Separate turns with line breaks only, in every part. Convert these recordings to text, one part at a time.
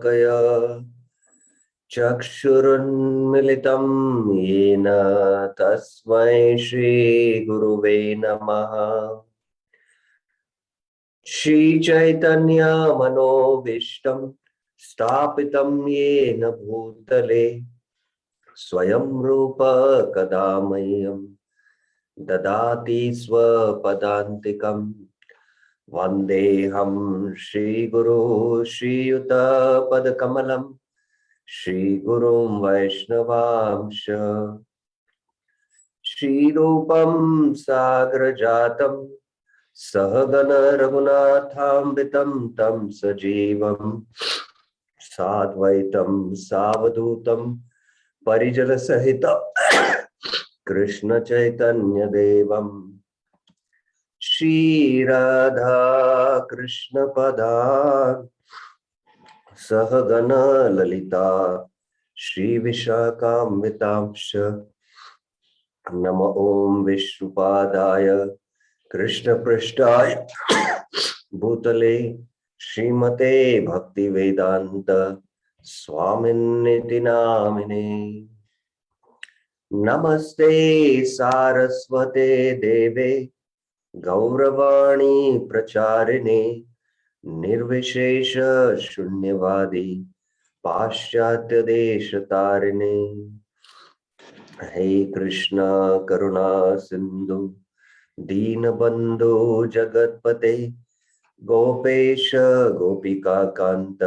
कया चक्षुरुन्मिलितं येन तस्मै श्रीगुरुवे नमः। श्रीचैतन्यमनोभीष्टं स्थापितं येन भूतले स्वयं रूप कदा मह्यं ददाति स्वपदान्तिकम्। वन्देऽहं श्रीगुरो श्रीयुतपदकमलम् श्रीगुरुं वैष्णवांश। श्रीरूपं सागरजातं सहगण रघुनाथान्वितं तं सजीवं साद्वैतं सावधूतं परिजनसहितं कृष्ण चैतन्य देवं श्रीराधा कृष्ण पदान् सहगण ललिता श्रीविशाखान्वितांश्च। नमो ओं विष्णुपादाय कृष्णपृष्ठाय भूतले श्रीमते भक्तिवेदांत स्वामिन्निति नामिने। नमस्ते सारस्वते देवे गौरवाणी प्रचारिणे निर्विशेष शून्यवादी पाश्चात्य देश तारिणे। हे कृष्ण करुणा सिंधु दीनबंधु जगतपते गोपेश गोपिका कांत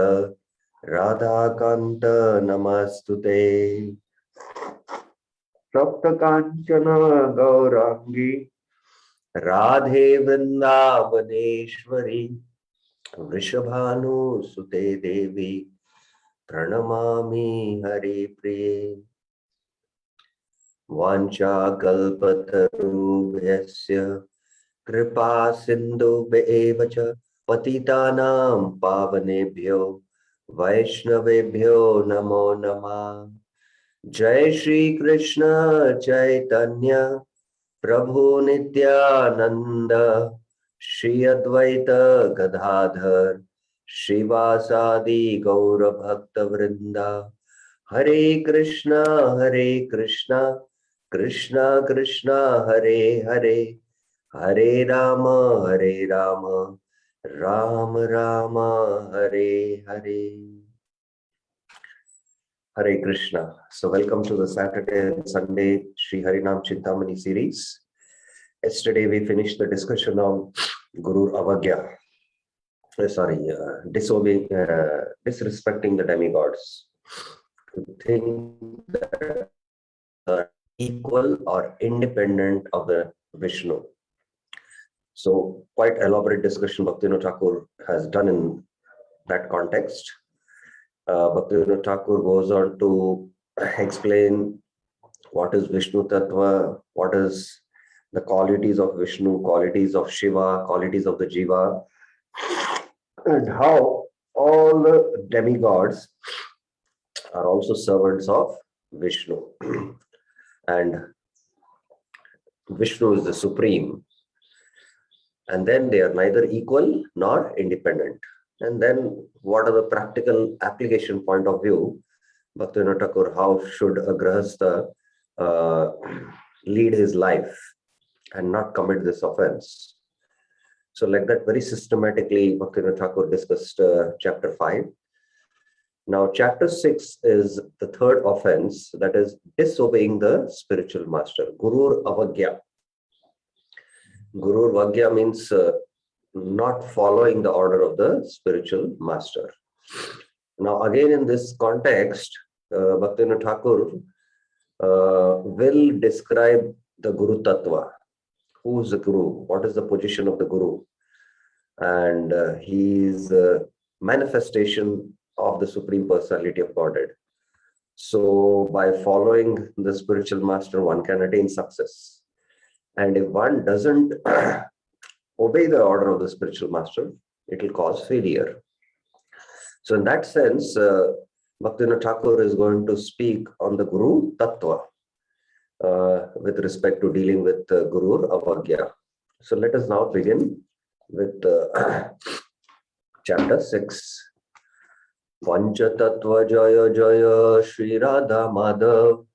राधा कांत नमस्तुते। सप्त कांचन गौरांगी राधे वृंदावनेश्वरी वृषभानुसुते देवी प्रणमामि हरिप्रिये। वाञ्छाकल्पतरुभ्यश्च कृपा सिन्धुभ्येव च पतितानां पावनेभ्यो वैष्णवेभ्यो नमो नमः। जय श्री कृष्ण चैतन्य प्रभु नित्यानंद श्री अद्वैत गदाधर श्रीवासादि गौर भक्त वृंदा। हरे Krishna Krishna Krishna Hare Hare Hare Ram Ram Ram Hare Hare. Hare Krishna. So welcome to the Saturday and Sunday Sri Harinam Chintamani series. Yesterday we finished the discussion on Guru Avagya. Disrespecting the demigods. To think that are equal or independent of the Vishnu. So quite elaborate discussion Bhaktivinoda Thakur has done in that context. Bhaktivinoda Thakur goes on to explain what is Vishnu Tattva, what is the qualities of Vishnu, qualities of Shiva, qualities of the Jiva, and how all the demigods are also servants of Vishnu. And Vishnu is the supreme. And then they are neither equal nor independent. And then what are the practical application point of view? Bhaktivinoda Thakur, how should a grahastha lead his life and not commit this offense? So like that, very systematically, Bhaktivinoda Thakur discussed chapter 5. Now, chapter 6 is the third offense, that is disobeying the spiritual master, Gurur Avagya. Gurur Avagya means not following the order of the spiritual master. Now, again, in this context, Bhaktivinoda Thakur will describe the Guru Tattva. Who is the Guru? What is the position of the Guru? And he is a manifestation of the Supreme Personality of Godhead. So, by following the spiritual master, one can attain success. And if one doesn't obey the order of the spiritual master, it will cause failure. So in that sense, Bhaktivinoda Thakur is going to speak on the Guru Tattva with respect to dealing with Guru Avagya. So let us now begin with chapter 6. Panchatattva Jaya Jaya Shri Radha Madhav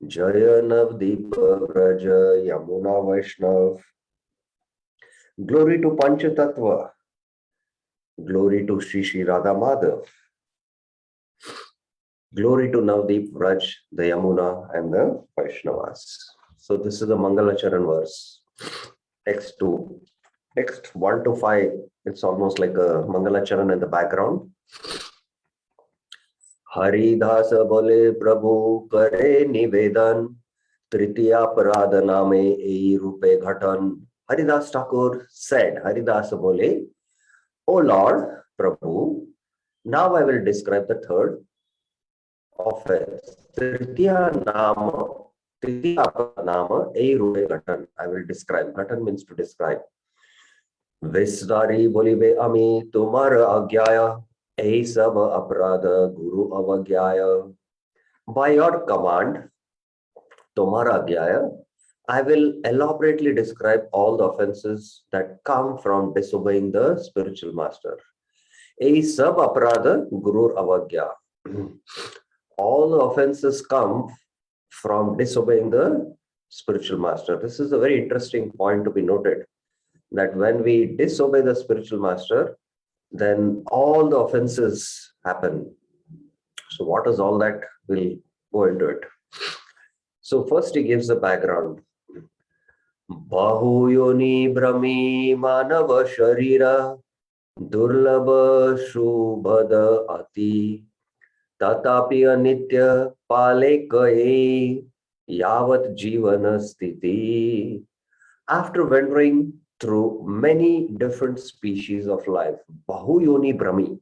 Jaya Navdeep Vraja Yamuna Vaishnav. Glory to Panchatattva. Glory to Shri Radha Madhav. Glory to Navdeep Vraj, the Yamuna and the Vaishnavas. So this is the Mangalacharan verse. Text 2. Text 1 to 5. It's almost like a Mangalacharan in the background. Haridas बोले प्रभु करे निवेदन तृतीय अपराध नामे ए रूपे घटन. Haridas Thakur said, Haridas बोले, O Lord, Prabhu, now I will describe the third offense. Tritiya nama e rupe ghatan. I will describe. Ghatan means to describe. Visdari bolibe ami tumar agyaya e sab aparadha guru avagyaya. By your command, tumar agyaya, I will elaborately describe all the offenses that come from disobeying the spiritual master. E sab aparadha guru avagya. All the offenses come from disobeying the spiritual master. This is a very interesting point to be noted, that when we disobey the spiritual master, then all the offenses happen. So what is all that? We'll go into it. So first he gives the background. Bahu yoni brahmi manava sharira durlabha shubhada ati tatapi anitya palekaye yavat jivana sthiti. After wandering through many different species of life, Bahu Yoni Brahmi,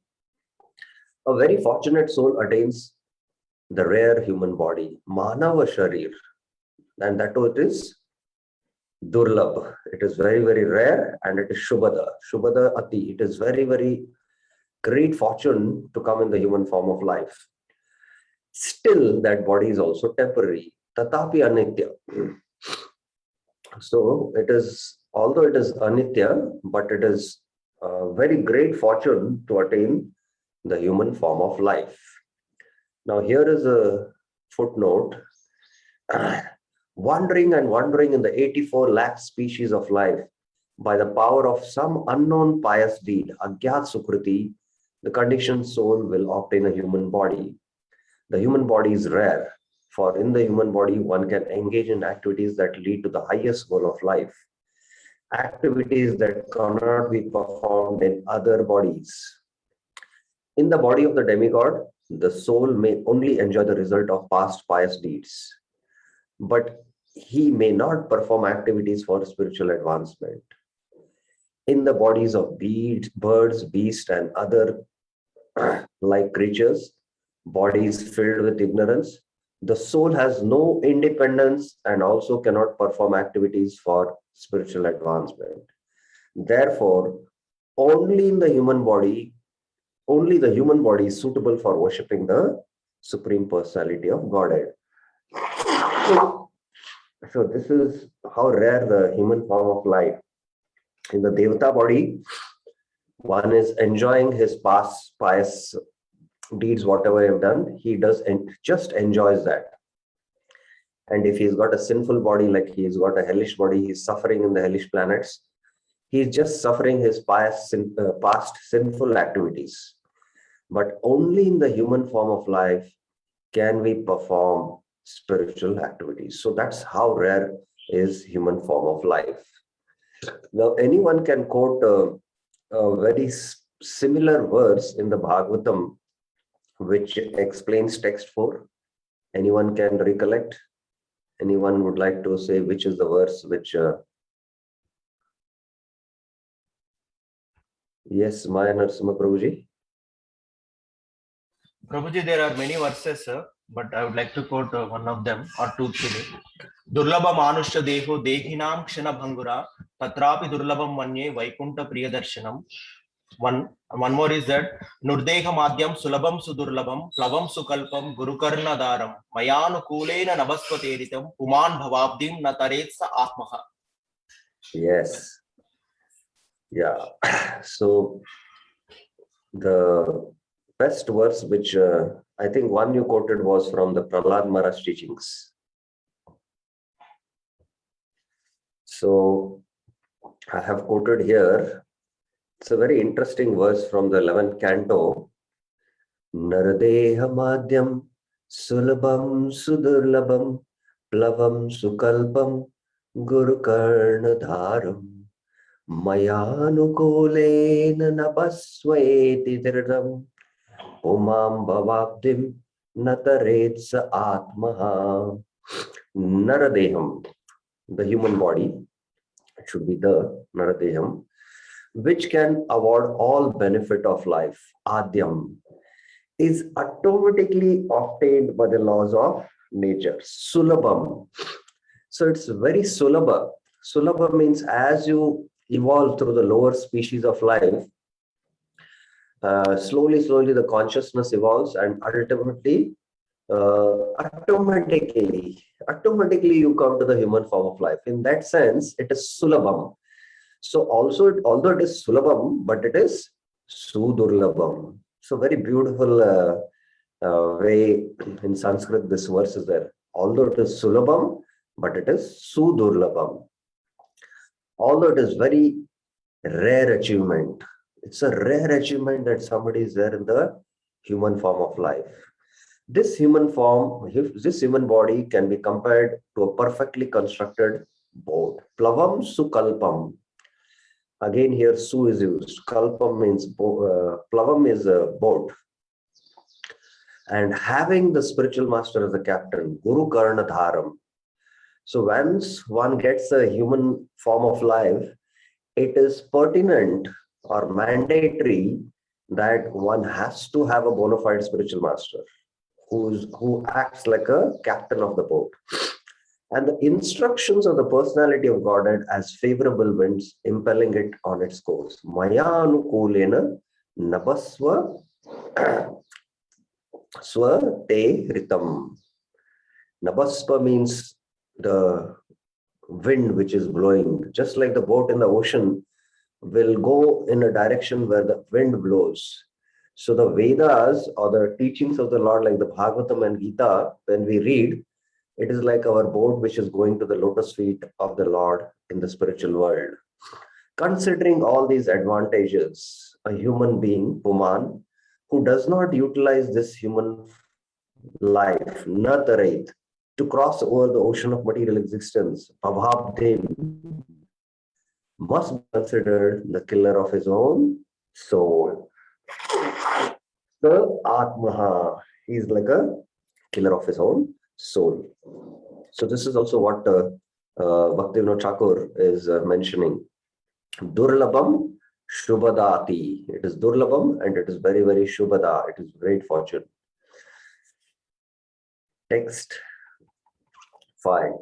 a very fortunate soul attains the rare human body, Manava Sharir, and that too it is Durlabh. It is very, very rare, and it is Shubhada, Shubhada Ati. It is very, very great fortune to come in the human form of life. Still, that body is also temporary. Tatapi Anitya. So it is, although it is Anitya, but it is a very great fortune to attain the human form of life. Now here is a footnote. Wandering and wandering in the 84 lakh species of life, by the power of some unknown pious deed, Agyat Sukriti, the conditioned soul will obtain a human body. The human body is rare, for in the human body one can engage in activities that lead to the highest goal of life, activities that cannot be performed in other bodies. In the body of the demigod, the soul may only enjoy the result of past pious deeds, but he may not perform activities for spiritual advancement. In the bodies of birds, beasts, and other like creatures, bodies filled with ignorance, the soul has no independence and also cannot perform activities for spiritual advancement. Therefore, only the human body is suitable for worshipping the Supreme Personality of Godhead. So this is how rare the human form of life. In the Devata body, one is enjoying his past pious deeds, whatever he have done, he does and just enjoys that. And if he's got a sinful body, like he's got a hellish body, he's suffering in the hellish planets, he's just suffering his past sinful activities. But only in the human form of life can we perform spiritual activities. So that's how rare is human form of life. Now, anyone can quote a very similar verse in the Bhagavatam, which explains text 4. Anyone can recollect? Anyone would like to say which is the verse which... Yes, Maya Narasimha Prabhuji.
Prabhuji, there are many verses, sir, but I would like to quote one of them or two today. Durlabha manusya deho dehinam kshana bhangura tatrapi durlabham manye vaikunta priyadarshanam. One more is that Nurdeha Madhyam Sulabam Sudurlabam Plavam Sukalpam Gurukarna Daram Mayanu Kulena Nabaspateritam Puman Bhavabdim Nataretsa Atmaha.
Yes. Yeah. So the best verse, which I think one you quoted was from the Prahlad Maharaj teachings. So I have quoted here. It's a very interesting verse from the 11th canto. Naradeha madhyam sulabham sudurlabham plavam sukalpam guru karna dharam mayanukولेन nabasveti dhirdam umam bhavabdim nataretse atmaha. Naradeham, the human body, it should be the Naradeham, which can award all benefit of life, Adyam, is automatically obtained by the laws of nature, Sulabham. So it's very Sulabha. Sulabha means as you evolve through the lower species of life, slowly the consciousness evolves, and ultimately, automatically you come to the human form of life. In that sense, it is Sulabham. So also, although it is Sulabham, but it is Sudurlabham. So very beautiful way in Sanskrit this verse is there. Although it is Sulabham, but it is Sudurlabham. Although it is very rare achievement. It's a rare achievement that somebody is there in the human form of life. This human form, this human body can be compared to a perfectly constructed boat. Plavam sukalpam. Again, here su is used. Kalpam means plavam is a boat. And having the spiritual master as the captain, Guru Karna Dharam. So once one gets a human form of life, it is pertinent or mandatory that one has to have a bona fide spiritual master who acts like a captain of the boat. And the instructions of the personality of Godhead as favorable winds impelling it on its course. Mayanukولेन nabasva swa te ritam. Nabasva means the wind which is blowing. Just like the boat in the ocean will go in a direction where the wind blows. So the Vedas or the teachings of the Lord, like the Bhagavatam and Gita, when we read, it is like our boat which is going to the lotus feet of the Lord in the spiritual world. Considering all these advantages, a human being, Puman, who does not utilize this human life, Natarait, to cross over the ocean of material existence, Bhavabdhem, must be considered the killer of his own soul. The Atmaha, he is like a killer of his own soul. So this is also what Bhaktivinoda Thakur is mentioning. Durlabham Shubhadati. It is Durlabham and it is very, very Shubhada. It is great fortune. Text 5.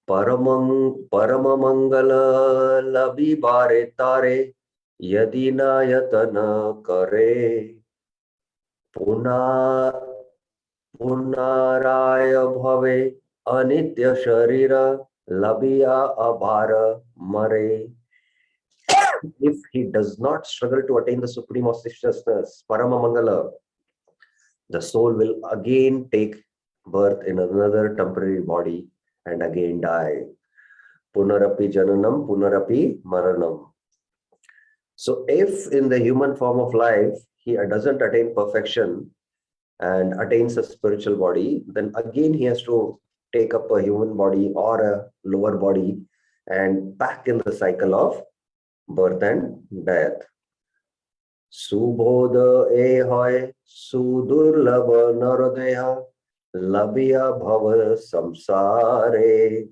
Paramamangala labhi bare tare yadi na yatana kare punaraya bhave anitya sharira labhiya abhara mare. If he does not struggle to attain the supreme auspiciousness, Paramamangala, the soul will again take birth in another temporary body and again die. Punarapi jananam, punarapi maranam. So if in the human form of life, he doesn't attain perfection and attains a spiritual body, then again he has to take up a human body or a lower body and back in the cycle of birth and death. Subodha e hoy sudurlabha naradeha labhiya bhava samsare.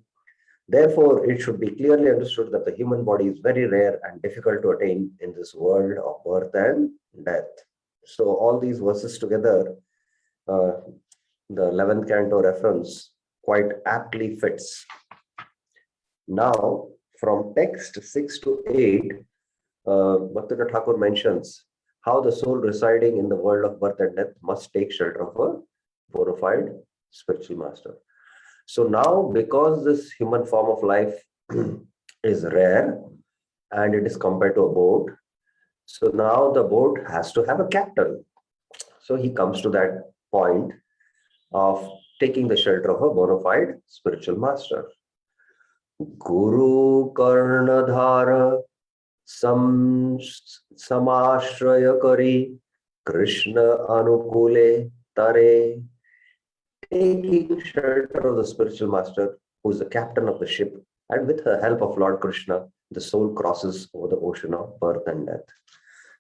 Therefore, it should be clearly understood that the human body is very rare and difficult to attain in this world of birth and death. So all these verses together, the 11th canto reference quite aptly fits. Now, from text 6 to 8, Bhaktivinoda Thakur mentions how the soul residing in the world of birth and death must take shelter of a bona fide spiritual master. So now, because this human form of life is rare and it is compared to a boat, So now the boat has to have a captain. So he comes to that point of taking the shelter of a bona fide spiritual master. Guru Karnadhara Sam Samashraya Kari Krishna Anukule Tare. Taking shelter of the spiritual master, who is the captain of the ship, and with the help of Lord Krishna, the soul crosses over the ocean of birth and death.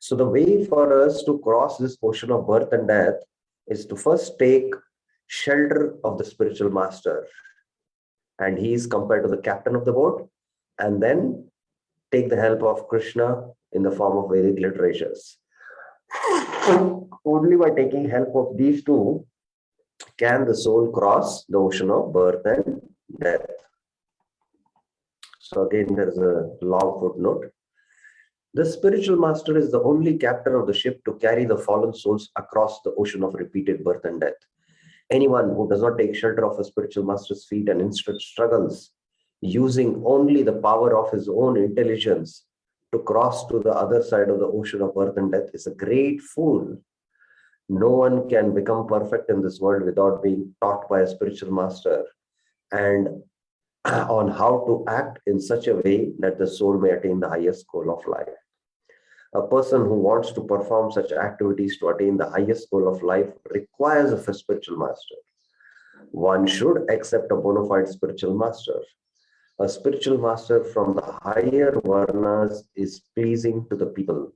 So the way for us to cross this ocean of birth and death is to first take shelter of the spiritual master, and he is compared to the captain of the boat, and then take the help of Krishna in the form of Vedic literatures. Only by taking help of these two can the soul cross the ocean of birth and death. So again, there is a long footnote. The spiritual master is the only captain of the ship to carry the fallen souls across the ocean of repeated birth and death. Anyone who does not take shelter of a spiritual master's feet and instead struggles using only the power of his own intelligence to cross to the other side of the ocean of birth and death is a great fool. No one can become perfect in this world without being taught by a spiritual master and on how to act in such a way that the soul may attain the highest goal of life. A person who wants to perform such activities to attain the highest goal of life requires a spiritual master. One should accept a bona fide spiritual master. A spiritual master from the higher varnas is pleasing to the people.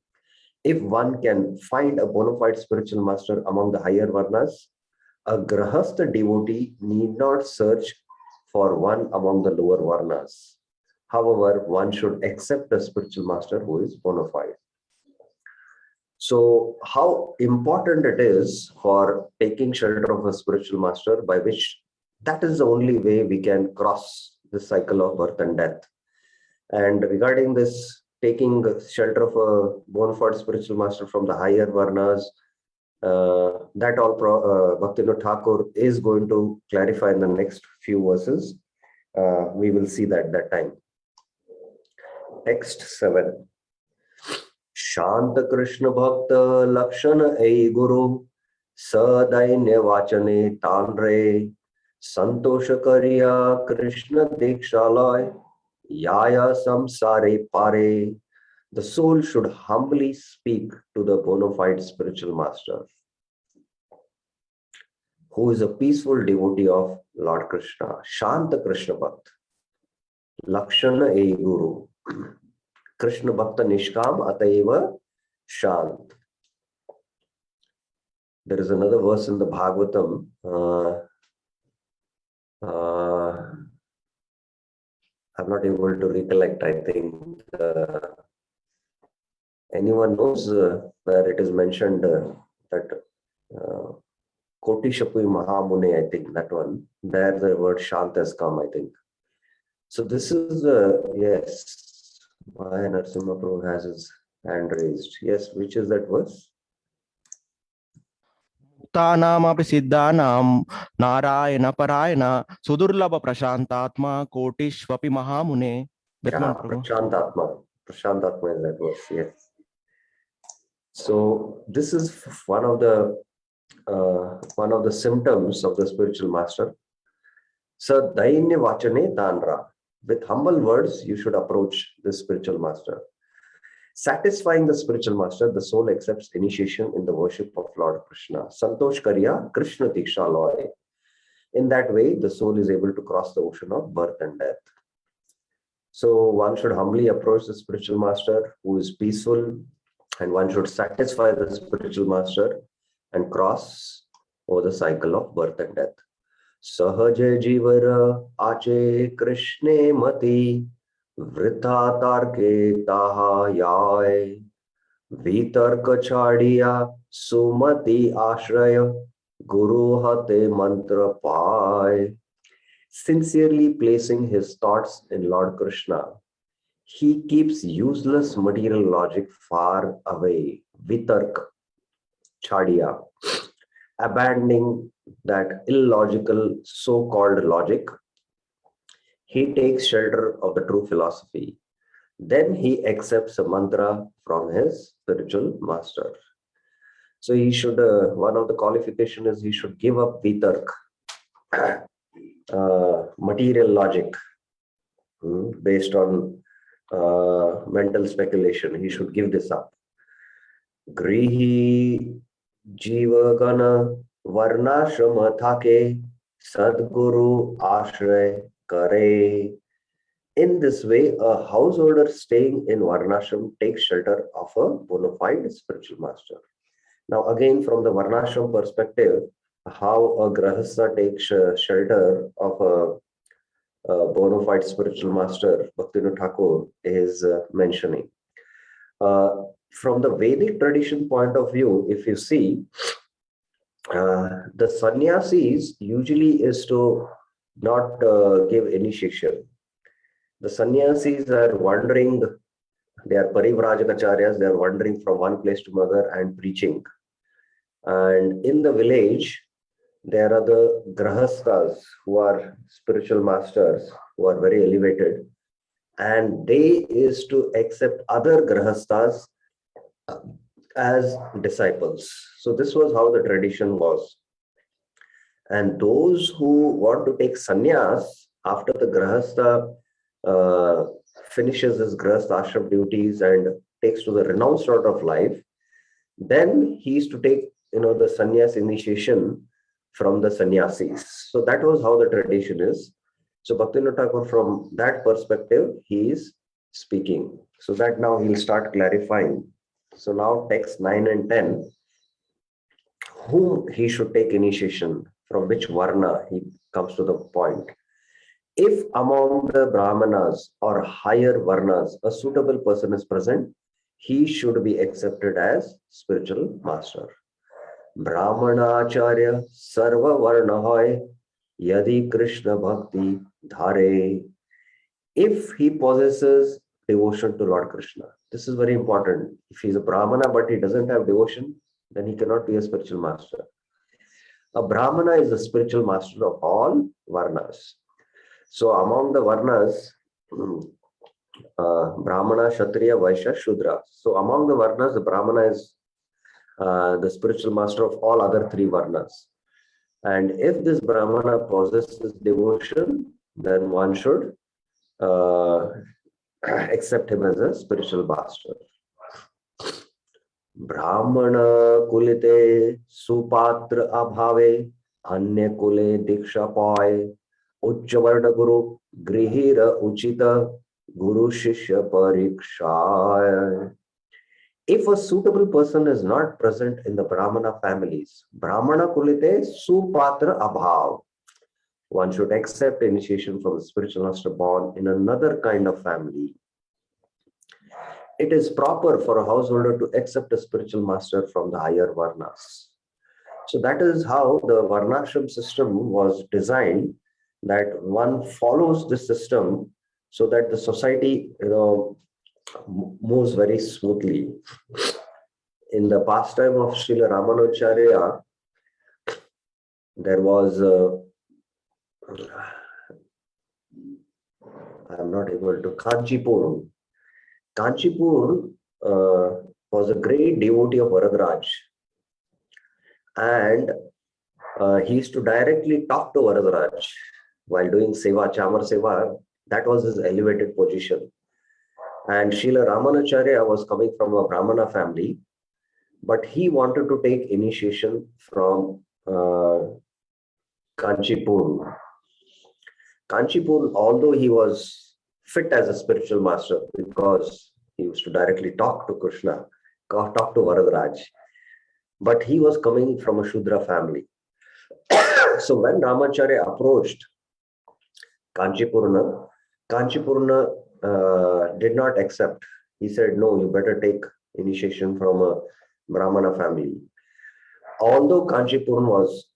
If one can find a bona fide spiritual master among the higher varnas, a grahastha devotee need not search for one among the lower varnas. However, one should accept a spiritual master who is bona fide. So how important it is for taking shelter of a spiritual master, by which that is the only way we can cross the cycle of birth and death. And regarding this taking shelter of a bona fide spiritual master from the higher varnas, that all Bhaktivinoda Thakur is going to clarify in the next few verses. We will see that time. Text 7. Shanta Krishna Bhakta Lakshana Ei Guru Sadainya Vachane Tanre Santosha Kariya Krishna Dikshalay Yaya Samsare Pare. The soul should humbly speak to the bona fide spiritual master, who is a peaceful devotee of Lord Krishna. Shanta Krishna Bhakta Lakshana Ei Guru Krishna Bhakta Nishkam Ataiva Shant. There is another verse in the Bhagavatam. I'm not able to recollect. I think anyone knows where it is mentioned that Koti Shapui Mahamune, I think that one. There the word Shant has come, I think. So this is, yes. Why Narasimha Prabhu has his hand raised. Yes, which is that verse?
Muktanaamapi siddhanam narayana parayana sudurlabha prashantatma kotishvapi mahamune.
Prashantatma. Prashantatma is that verse, yes. So this is one of the symptoms of the spiritual master. Sa dainya vachane tanra. With humble words, you should approach the spiritual master. Satisfying the spiritual master, the soul accepts initiation in the worship of Lord Krishna. Santosh Kariya Krishna Diksha Loy. In that way, the soul is able to cross the ocean of birth and death. So one should humbly approach the spiritual master who is peaceful, and one should satisfy the spiritual master and cross over the cycle of birth and death. Sahaja Jivara Ache Krishne Mati Vritha Tarke Taha Yai Vitarka Chadiya Sumati Ashraya Guru Hate Mantra Pai. Sincerely placing his thoughts in Lord Krishna, he keeps useless material logic far away. Vitarka Chadiya. Abandoning that illogical so-called logic, he takes shelter of the true philosophy. then he accepts a mantra from his spiritual master. So he should, one of the qualification is he should give up vitark, material logic, based on mental speculation. He should give this up. Grihi jivagana varnashrama thake sadguru ashray kare. In this way, a householder staying in varnashram takes shelter of a bona fide spiritual master. Now, again, from the varnashram perspective, how a grahastha takes shelter of a bona fide spiritual master, Bhaktivinoda Thakur is mentioning. From the Vedic tradition point of view, if you see, the sannyasis usually is to not give initiation. The sannyasis are wandering, they are parivrajakacharyas, they are wandering from one place to another and preaching. And in the village, there are the grahasthas who are spiritual masters, who are very elevated, and they is to accept other grahasthas as disciples. So this was how the tradition was. And those who want to take sannyas after the grahastha finishes his grahastha ashram duties and takes to the renounced order of life, then he is to take, the sannyas initiation from the sannyasis. So that was how the tradition is. So Bhaktivinoda Thakur, from that perspective, he is speaking. So that now he'll start clarifying. So now text 9 and 10, whom he should take initiation, from which varna, he comes to the point. If among the brahmanas or higher varnas, a suitable person is present, he should be accepted as spiritual master. Brahmanacharya sarva varna hoy, yadi Krishna bhakti dhare. If he possesses devotion to Lord Krishna, this is very important. If he's a brahmana but he doesn't have devotion, then he cannot be a spiritual master. A brahmana is the spiritual master of all varnas. So among the varnas, brahmana, kshatriya, vaishya, shudra. So among the varnas, the brahmana is the spiritual master of all other three varnas. And if this brahmana possesses devotion, then one should accept him as a spiritual master. Brahmana kulite supatra abhave, anya kule diksha paye, uchchavarna guru grihira uchita guru shishya pariksha. If a suitable person is not present in the Brahmana families, Brahmana kulite supatra abhav, one should accept initiation from the spiritual master born in another kind of family. It is proper for a householder to accept a spiritual master from the higher varnas. So that is how the varnashram system was designed, that one follows the system so that the society, moves very smoothly. In the pastime of Srila Ramanujacharya, there was I'm not able to, Kanchipur. Kanchipur was a great devotee of Varadaraj, and he used to directly talk to Varadaraj while doing seva, chamar seva. That was his elevated position. And Srila Ramanujacharya was coming from a Brahmana family, but he wanted to take initiation from Kanchipur. Kanchipur, although he was fit as a spiritual master because he used to directly talk to Krishna, talk to Varadaraj, but he was coming from a Shudra family. So when Ramacharya approached Kanchipurna did not accept. He said, no, you better take initiation from a Brahmana family. Although Kanchipurna was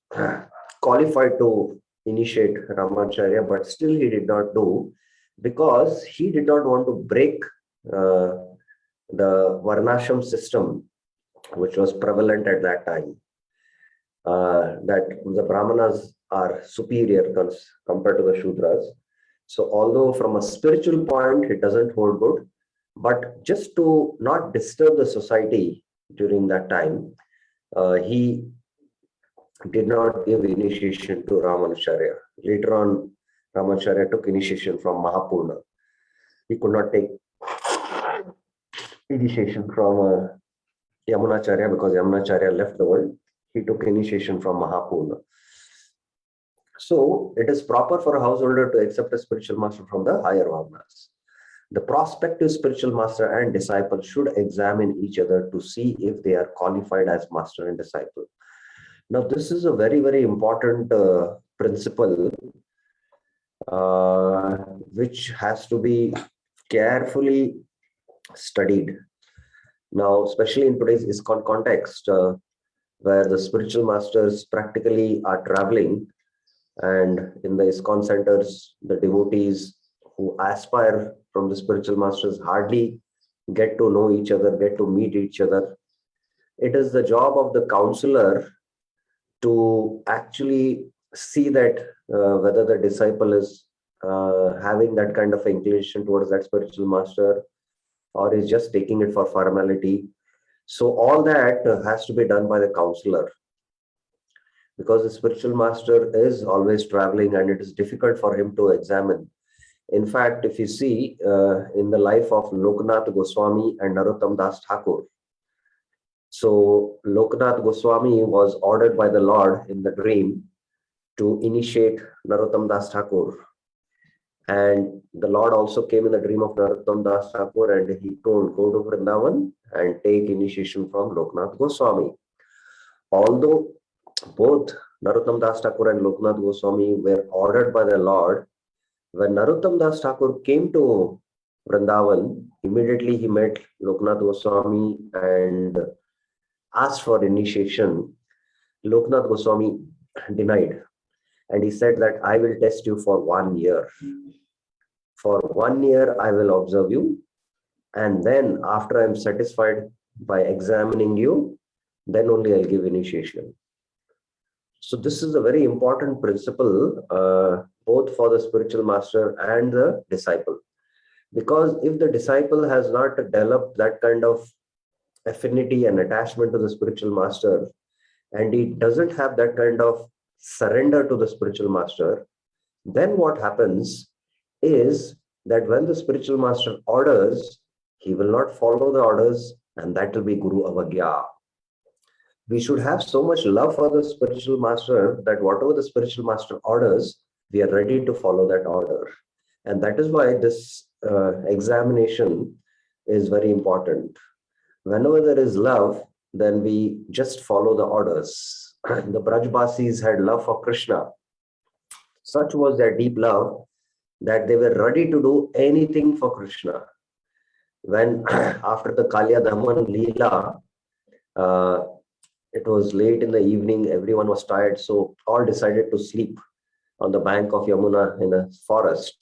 qualified to initiate Ramacharya, but still he did not do, because he did not want to break the Varnashram system, which was prevalent at that time, that the Brahmanas are superior compared to the Shudras. So although from a spiritual point, it doesn't hold good, But just to not disturb the society during that time, he did not give initiation to Ramanujacharya. Later on, Ramanujacharya took initiation from Mahapurna. He could not take initiation from Yamunacharya because Yamunacharya left the world. He took initiation from Mahapurna. So it is proper for a householder to accept a spiritual master from the higher varnas. The prospective spiritual master and disciple should examine each other to see if they are qualified as master and disciple. Now, this is a very, very important principle which has to be carefully studied. Now, especially in today's ISKCON context, where the spiritual masters practically are traveling, and in the ISKCON centers, the devotees who aspire from the spiritual masters hardly get to know each other, get to meet each other. It is the job of the counselor to actually see that whether the disciple is having that kind of inclination towards that spiritual master or is just taking it for formality. So all that has to be done by the counselor, because the spiritual master is always traveling and it is difficult for him to examine. In fact, if you see in the life of Loknath Goswami and Narottam Das Thakur, so Loknath Goswami was ordered by the Lord in the dream to initiate Narottam Das Thakur. And the Lord also came in the dream of Narottam Das Thakur and he told, go to Vrindavan and take initiation from Loknath Goswami. Although both Narottam Das Thakur and Loknath Goswami were ordered by the Lord, when Narottam Das Thakur came to Vrindavan, immediately he met Loknath Goswami and asked for initiation. Loknath Goswami denied. And he said that I will test you for 1 year. For 1 year, I will observe you. And then after I'm satisfied by examining you, then only I'll give initiation. So this is a very important principle, both for the spiritual master and the disciple. Because if the disciple has not developed that kind of affinity and attachment to the spiritual master, and he doesn't have that kind of surrender to the spiritual master, then what happens is that when the spiritual master orders, he will not follow the orders, and that will be Guru Avagya. We should have so much love for the spiritual master that whatever the spiritual master orders, we are ready to follow that order. And that is why this examination is very important. Whenever there is love, then we just follow the orders. The Brajbasis had love for Krishna. Such was their deep love that they were ready to do anything for Krishna. When after the Kalya Daman Leela, it was late in the evening, everyone was tired, so all decided to sleep on the bank of Yamuna in a forest.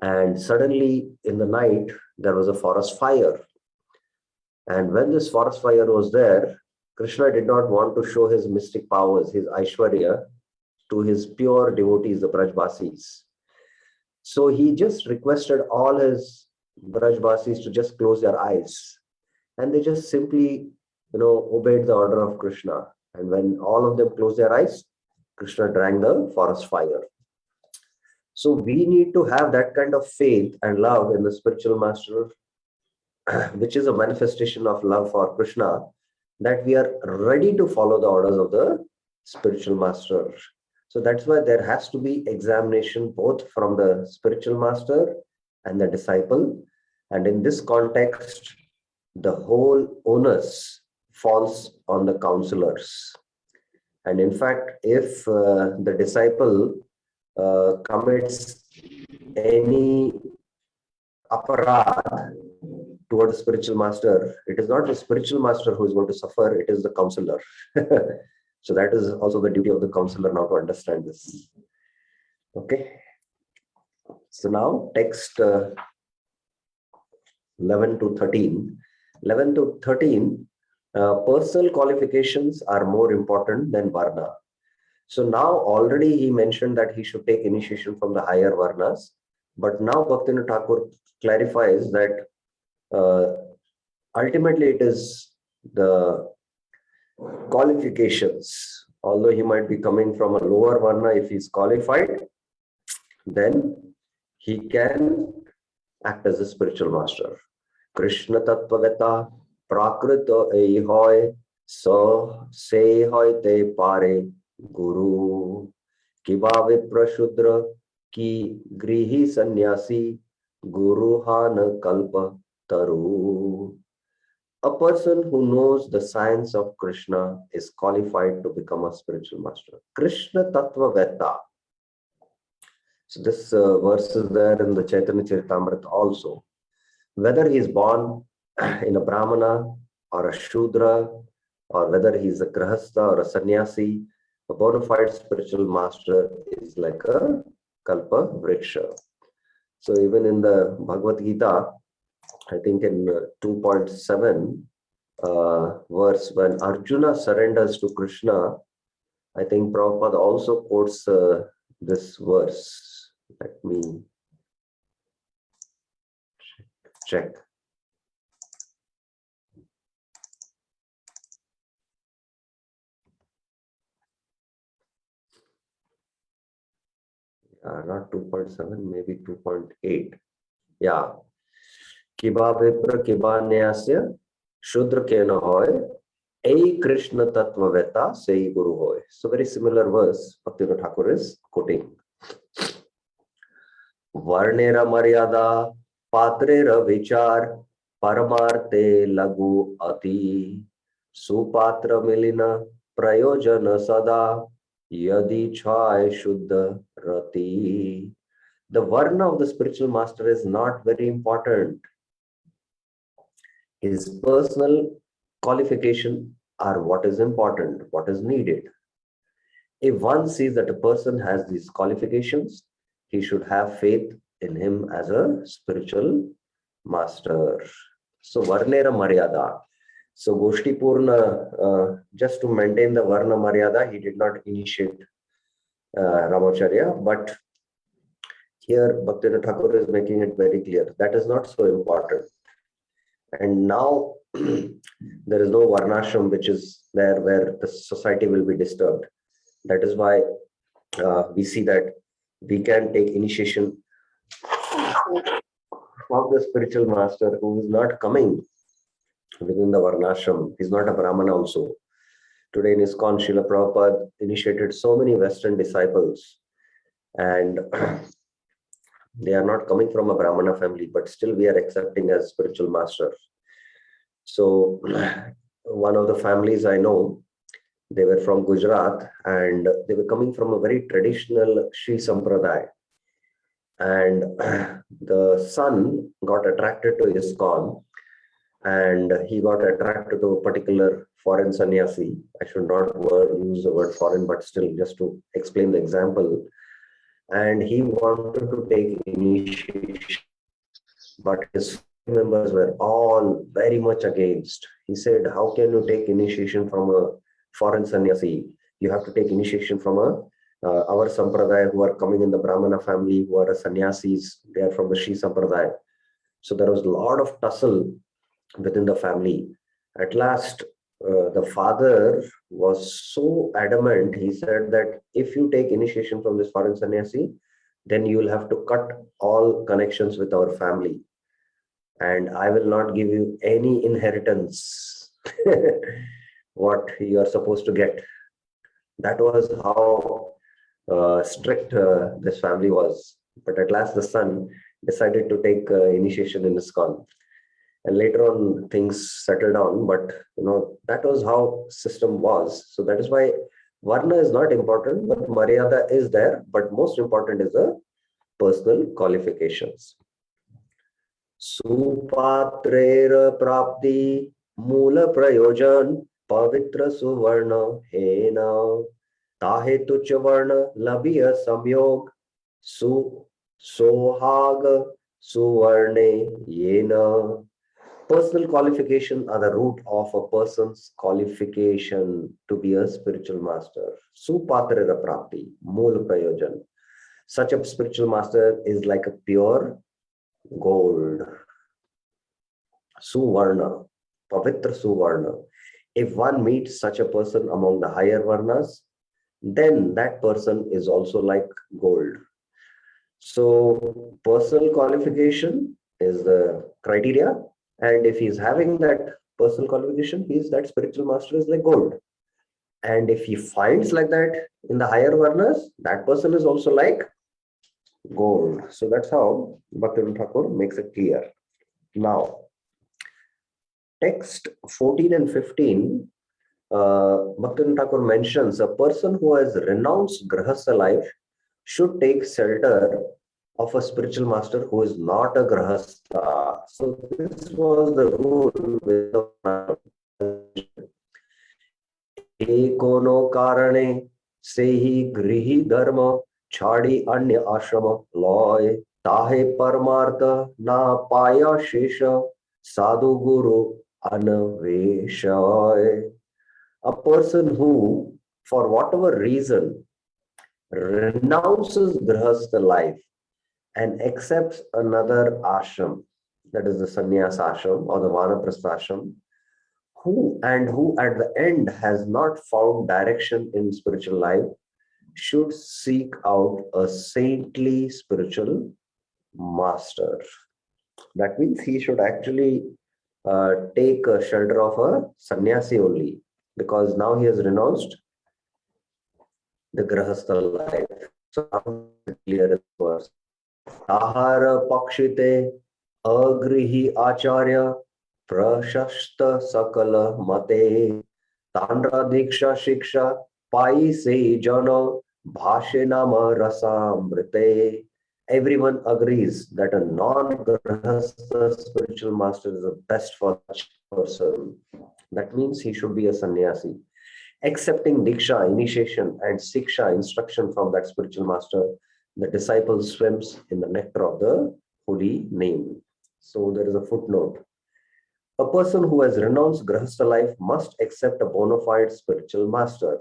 And suddenly in the night, there was a forest fire. And when this forest fire was there, Krishna did not want to show his mystic powers, his Aishwarya, to his pure devotees, the Brajbasis. So he just requested all his Brajbasis to just close their eyes. And they just simply, obeyed the order of Krishna. And when all of them closed their eyes, Krishna drank the forest fire. So we need to have that kind of faith and love in the spiritual master, which is a manifestation of love for Krishna, that we are ready to follow the orders of the spiritual master. So that's why there has to be examination both from the spiritual master and the disciple. And in this context, the whole onus falls on the counselors. And in fact, if the disciple commits any aparadh toward the spiritual master, it is not the spiritual master who is going to suffer, it is the counselor. So that is also the duty of the counselor now to understand this. Okay. So now text 11 to 13. 11 to 13, personal qualifications are more important than Varna. So now already he mentioned that he should take initiation from the higher Varnas. But now Bhaktivinoda Thakur clarifies that Ultimately, it is the qualifications. Although he might be coming from a lower varna, if he's qualified, then he can act as a spiritual master. Krishna Tattvaveta Prakrita ei hoy so se hoy te pare guru kiba vipra shudra ki grihi sannyasi guru han kalpa taru. A person who knows the science of Krishna is qualified to become a spiritual master. Krishna Tattvaveta. So this verse is there in the Chaitanya Charitamrita also. Whether he is born in a Brahmana or a Shudra, or whether he is a Grahastha or a Sannyasi, a bona fide spiritual master is like a Kalpa Vriksha. So even in the Bhagavad Gita, I think in 2.7 verse, when Arjuna surrenders to Krishna, I think Prabhupada also quotes this verse. Let me check. Not 2.7, maybe 2.8. Yeah. Kiba vipra kiba nyasya shudra kena hoy ei Krishna tattvaveta sei guru hoy. So very similar verse Bhaktivinoda Thakur is quoting. Varnera maryada patrera vichar paramarte lagu ati supatra milina prayojana sada yadi chai shuddha rati. The varna of the spiritual master is not very important. His personal qualification are what is important, what is needed. If one sees that a person has these qualifications, he should have faith in him as a spiritual master. So Varnera Maryada. So Goshti Purna, just to maintain the Varna Maryada, he did not initiate Ramacharya, but here Bhaktivinoda Thakur is making it very clear that is not so important. And now there is no Varnashram which is there where the society will be disturbed. That is why we see that we can take initiation from the spiritual master who is not coming within the Varnashram. He's not a Brahmana also. Today in ISKCON, Srila Prabhupada initiated so many Western disciples, and they are not coming from a Brahmana family, but still we are accepting as spiritual master. So one of the families I know, they were from Gujarat and they were coming from a very traditional Sri Sampradaya. And the son got attracted to ISKCON and he got attracted to a particular foreign sannyasi. I should not use the word foreign, but still just to explain the example. And he wanted to take initiation, but his members were all very much against. He said, how can you take initiation from a foreign sannyasi? You have to take initiation from our sampradaya who are coming in the Brahmana family, who are sannyasis. They are from the Sri Sampradaya. So there was a lot of tussle within the family. At last, the father was so adamant. He said that if you take initiation from this foreign sannyasi, then you will have to cut all connections with our family. And I will not give you any inheritance, what you are supposed to get. That was how strict this family was. But at last the son decided to take initiation in ISKCON. And later on things settled down, but that was how system was. So that is why Varna is not important, but Maryada is there. But most important is the personal qualifications. Supatrera prapti mula prayojan pavitra suvarna hena tahe tucha varna labhiya samyog su sohag suvarne yena. Personal qualification are the root of a person's qualification to be a spiritual master. Supatrera prapti mula prayojan. Such a spiritual master is like a pure gold. Suvarna, Pavitra Suvarna. If one meets such a person among the higher Varnas, then that person is also like gold. So personal qualification is the criteria. And if he's having that personal qualification, he's that spiritual master is like gold. And if he finds like that in the higher Varnas, that person is also like gold. So that's how Bhaktivinoda Thakur makes it clear. Now, text 14 and 15, Bhaktivinoda Thakur mentions a person who has renounced Grahastha life should take shelter of a spiritual master who is not a Grahastha. So this was the rule with the एकोनो कारणे से ही गृही धर्म छाड़ी अन्य आश्रम लॉय ताहे परमार्थ ना पाया शेष साधु guru anveshaya. A person who, for whatever reason, renounces grihastha life and accepts another ashram, that is the sannyas ashram or the vanaprastha ashram, who at the end has not found direction in spiritual life, should seek out a saintly spiritual master. That means he should actually take a shelter of a sannyasi only, because now he has renounced the grahastha life. So clear verse. Tahara pakshite agrihi acharya prashasta sakala mate Tandra diksha shiksha pai se jana bhashe nama rasamrite. Everyone agrees that a non-grahastha spiritual master is the best for such person. That means he should be a sannyasi. Accepting diksha, initiation, and siksha, instruction from that spiritual master, the disciple swims in the nectar of the holy name. So there is a footnote. A person who has renounced grahastha life must accept a bona fide spiritual master.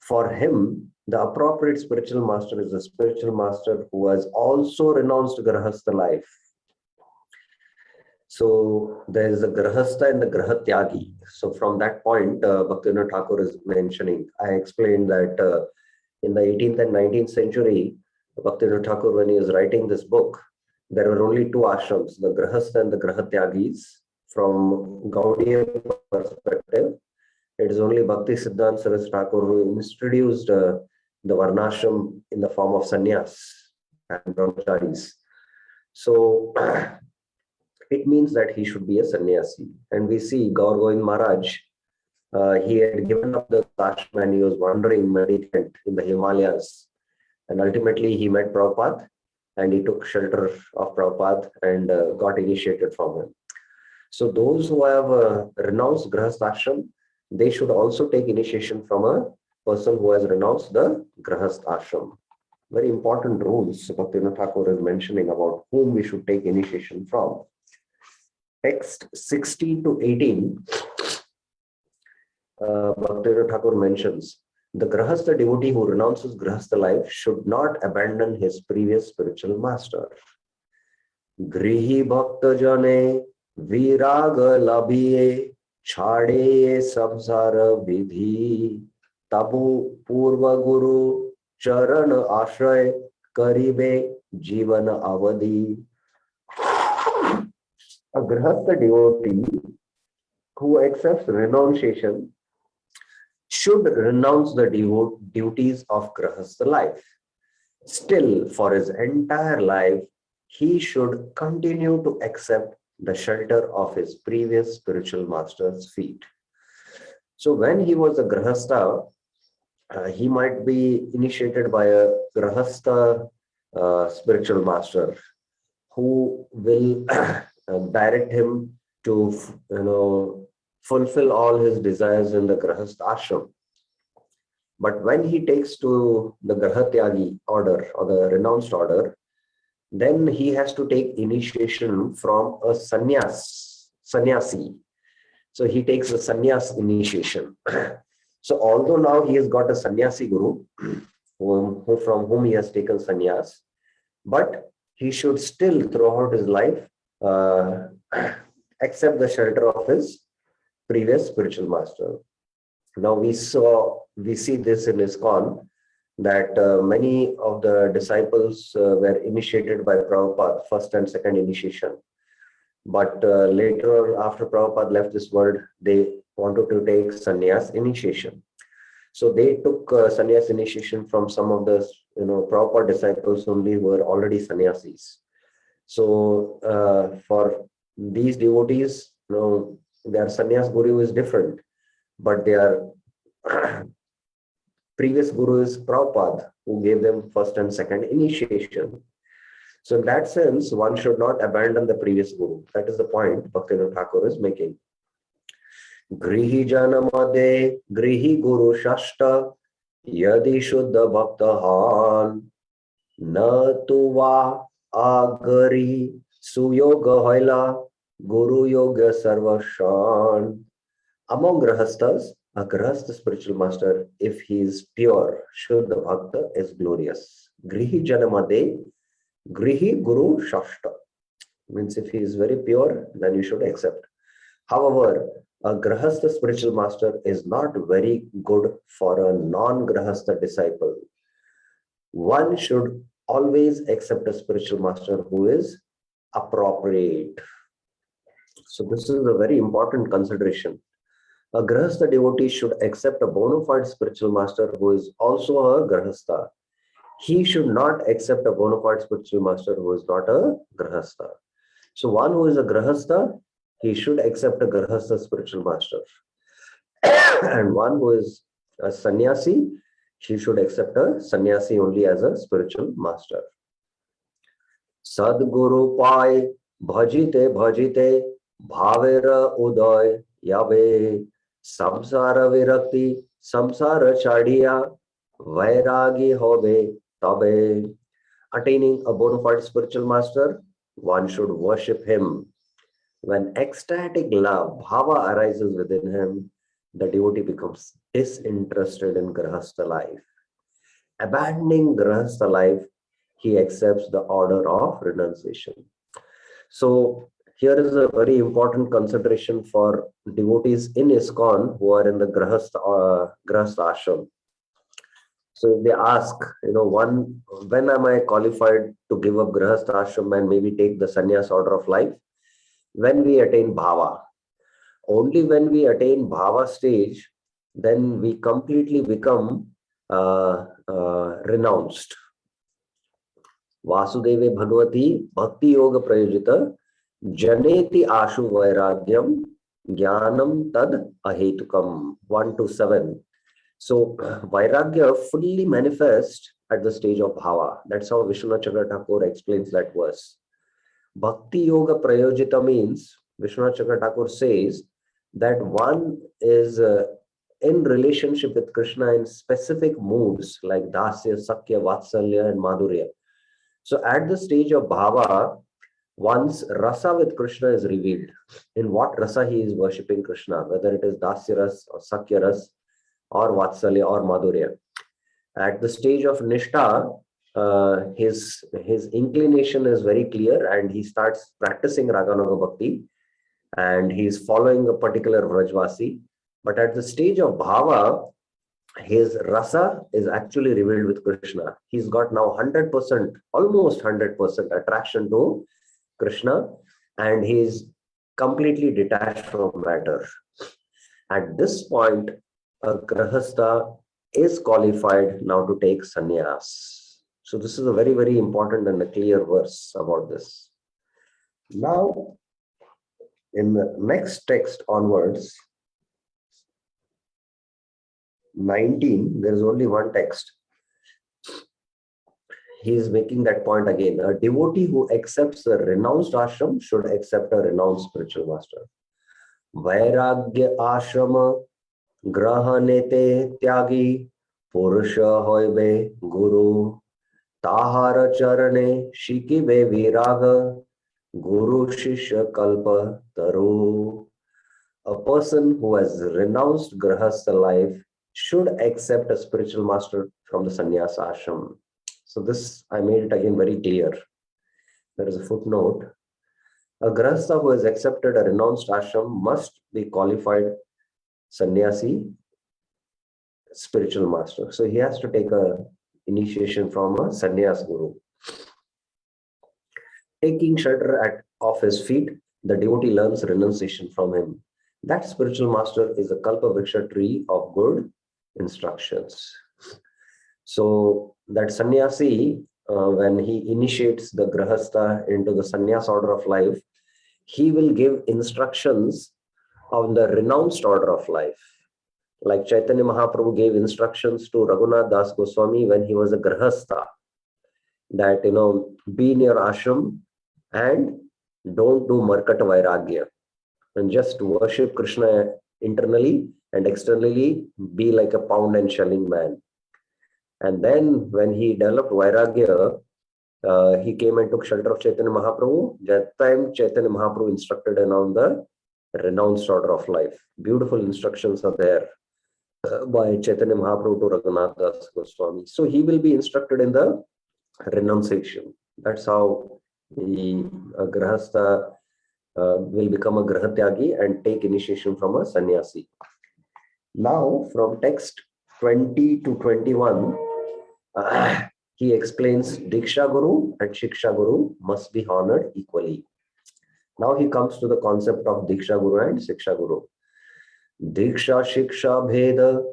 For him, the appropriate spiritual master is a spiritual master who has also renounced grahastha life. So there is a grahastha and the grahatyagi. So from that point, Bhaktivinoda Thakur is mentioning. I explained that in the 18th and 19th century, Bhaktivinoda Thakur, when he was writing this book, there were only two ashrams, the grahastha and the grahatyagis. From Gaudiya perspective, it is only Bhakti Siddhanta Saraswati Thakur who introduced the Varnashram in the form of sannyas and brahmacharis. So it means that he should be a sannyasi. And we see Gaur Govind Maharaj, he had given up the ashram and he was wandering mendicant in the Himalayas. And ultimately he met Prabhupada and he took shelter of Prabhupada and got initiated from him. So those who have renounced grahastha ashram, they should also take initiation from a person who has renounced the grahastha ashram. Very important rules Bhaktivinoda Thakur is mentioning about whom we should take initiation from. Text 16 to 18, Bhaktivinoda Thakur mentions, the grahastha devotee who renounces grahastha life should not abandon his previous spiritual master. Grihi bhakta jane virag labhiye chhade samsara vidhi tabu purva guru charan ashray karibe jivana avadi. A grahastha devotee who accepts renunciation should renounce the duties of grahastha life. Still, for his entire life, he should continue to accept the shelter of his previous spiritual master's feet. So when he was a grahastha, he might be initiated by a grahastha spiritual master who will direct him to fulfill all his desires in the grahastha ashram. But when he takes to the grahatyagi order or the renounced order, then he has to take initiation from a sannyasi. So he takes a sannyas initiation. So although now he has got a sannyasi guru from whom he has taken sannyas, but he should still throughout his life accept the shelter of his previous spiritual master. Now we see this in ISKCON that many of the disciples were initiated by Prabhupada, first and second initiation. But later, after Prabhupada left this world, they wanted to take sannyas initiation. So they took sannyas initiation from some of the Prabhupada disciples only who were already sannyasis. So for these devotees, their sannyas guru is different, but their previous guru is Prabhupada, who gave them first and second initiation. So in that sense, one should not abandon the previous guru. That is the point Bhaktivinoda Thakur is making. Grihi janamade grihi guru shashta yadi shuddha bhaktahan na tuva agari suyoga hoila guru yoga sarvashan. Among grahastas, a grahastha spiritual master, if he is pure, shuddha bhakta, is glorious. Grihi janamade grihi guru shashta means if he is very pure, then you should accept. However, a grahastha spiritual master is not very good for a non-grahastha disciple. One should always accept a spiritual master who is appropriate. So this is a very important consideration. A grahastha devotee should accept a bona fide spiritual master who is also a grahastha. He should not accept a bona fide spiritual master who is not a grahastha. So one who is a grahastha, he should accept a grahastha spiritual master. And one who is a sannyasi, he should accept a sannyasi only as a spiritual master. Sadguru pai bhajite bhajite bhavera uday yabe samsara virakti samsara chadiya vairagi hobe tabe. Attaining a bona fide spiritual master, one should worship him. When ecstatic love, bhava, arises within him, the devotee becomes disinterested in grahastha life. Abandoning grahastha life, he accepts the order of renunciation. So here is a very important consideration for devotees in ISKCON who are in the grahastha ashram. So if they ask, when am I qualified to give up grahastha ashram and maybe take the sannyas order of life? When we attain bhava. Only when we attain bhava stage, then we completely become renounced. Vasudeve Bhagavati Bhakti Yoga Prayojita Janeti Ashu Vairagyam Jnanam Tad Ahetukam 1-7. So Vairagya fully manifests at the stage of bhava. That's how Vishwanath Chakravarti Thakur explains that verse. Bhakti Yoga Prayojita means, Vishwanath Chakravarti Thakur says, that one is in relationship with Krishna in specific moods like Dasya, Sakya, Vatsalya and Madhurya. So at the stage of bhava, one's rasa with Krishna is revealed. In what rasa he is worshipping Krishna, whether it is Dasya ras or Sakya ras or Vatsalya or Madhurya. At the stage of Nishtha, his inclination is very clear and he starts practicing Raganuga Bhakti and he's following a particular Vrajvasi. But at the stage of bhava, his rasa is actually revealed with Krishna. He's got now 100%, almost 100% attraction to Krishna and he's completely detached from matter. At this point, a grahastha is qualified now to take sannyas. So this is a very, very important and a clear verse about this. Now, in the next text onwards, 19, there is only one text. He is making that point again. A devotee who accepts a renounced ashram should accept a renounced spiritual master. Vairagya ashrama grahanete tyagi purusha hoibe guru tahara charane shikibe viraga guru shishya kalpa taru. A person who has renounced grahastha life should accept a spiritual master from the sannyas ashram. So this, I made it again very clear. There is a footnote. A grahastha who has accepted a renounced ashram must be qualified sannyasi, spiritual master. So he has to take a initiation from a sannyas guru. Taking shelter of his feet, the devotee learns renunciation from him. That spiritual master is a kalpavriksha tree of good instructions. So that sannyasi, when he initiates the grahastha into the sannyas order of life, he will give instructions on the renounced order of life. Like Chaitanya Mahaprabhu gave instructions to Raghunath Das Goswami when he was a grahastha, that, be in your ashram and don't do Markata Vairagya, and just worship Krishna internally and externally, be like a pound and shelling man. And then when he developed Vairagya, he came and took shelter of Chaitanya Mahaprabhu. That time Chaitanya Mahaprabhu instructed him on the renounced order of life. Beautiful instructions are there by Chaitanya Mahaprabhu to Raghunath Das Goswami. So he will be instructed in the renunciation. That's how the grahastha will become a grahatyagi and take initiation from a sannyasi. Now, from text 20 to 21, he explains Diksha Guru and Shiksha Guru must be honored equally. Now he comes to the concept of Diksha Guru and Shiksha Guru. Diksha Shiksha Bheda